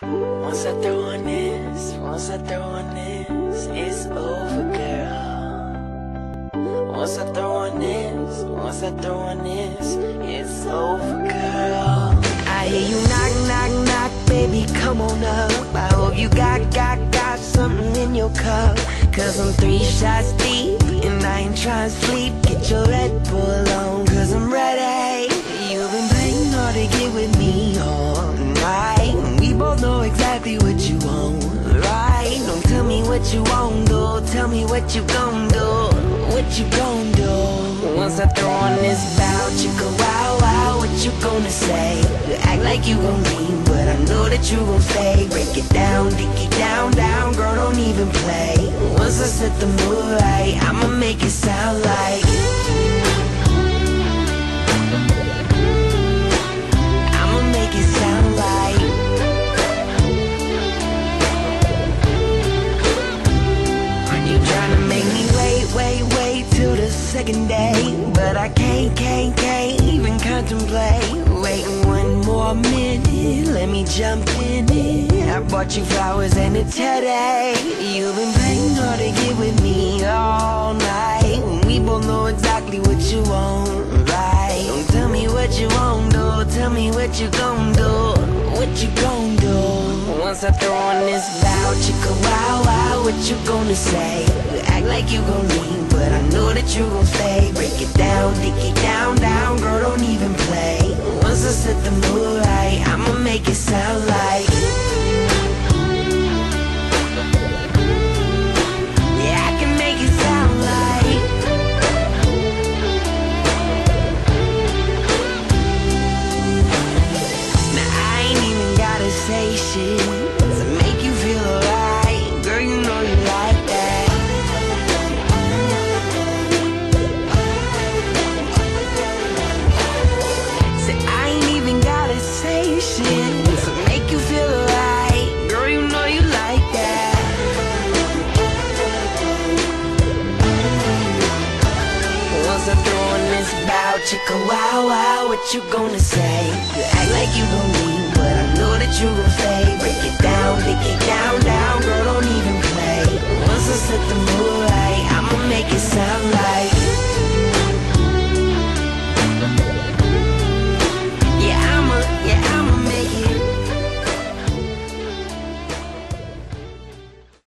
Once I throw on this, once I throw on this, it's over, girl. Once I throw on this, once I throw on this, it's over, girl. I hear you knock, knock, knock, baby, come on up. I hope you got something in your cup. Cause I'm 3 shots deep, and I ain't trying to sleep. Get your Red Bull on, cause I'm ready. You've been playing hard to get with me all night. We both know exactly what you want, right? Don't tell me what you won't do, tell me what you gon' do, what you gon' do. Once I throw on this bow, chicka wow wow, what you gonna say? You act like you gon' leave, but I know that you gon' stay. Break it down, dick it down, down, girl, don't even play. Once I set the mood right, I'ma make it sound like I'ma make it sound like you tryna make me wait till the second day, but I can't even contemplate waiting one more minute. Let me jump in it. I bought you flowers and a teddy. You've been playing hard to get with me all night. We both know exactly what you want, right? Don't tell me what you won't do, tell me what you gon' do, what you gon' do. Once I throw on this bow, chicka wow wow, what you gonna say? You act like you gon' leave, but I know that you gon' stay. Break it down, dick it down, down, girl, don't even play. Once I set the mood right, I'ma make it sound like yeah, I can make it sound like now I ain't even gotta say shit to make you feel alright. Girl, you know you like that. Say I ain't even gotta say shit to make you feel alright. Girl, you know you like that. Once I throw on this bow, chicka wow wow, what you gonna say? You act like you gon' leave, but I know that you gon' stay. Break it down, dick it down, down, girl, don't even play. Once I set the mood right, I'ma make it sound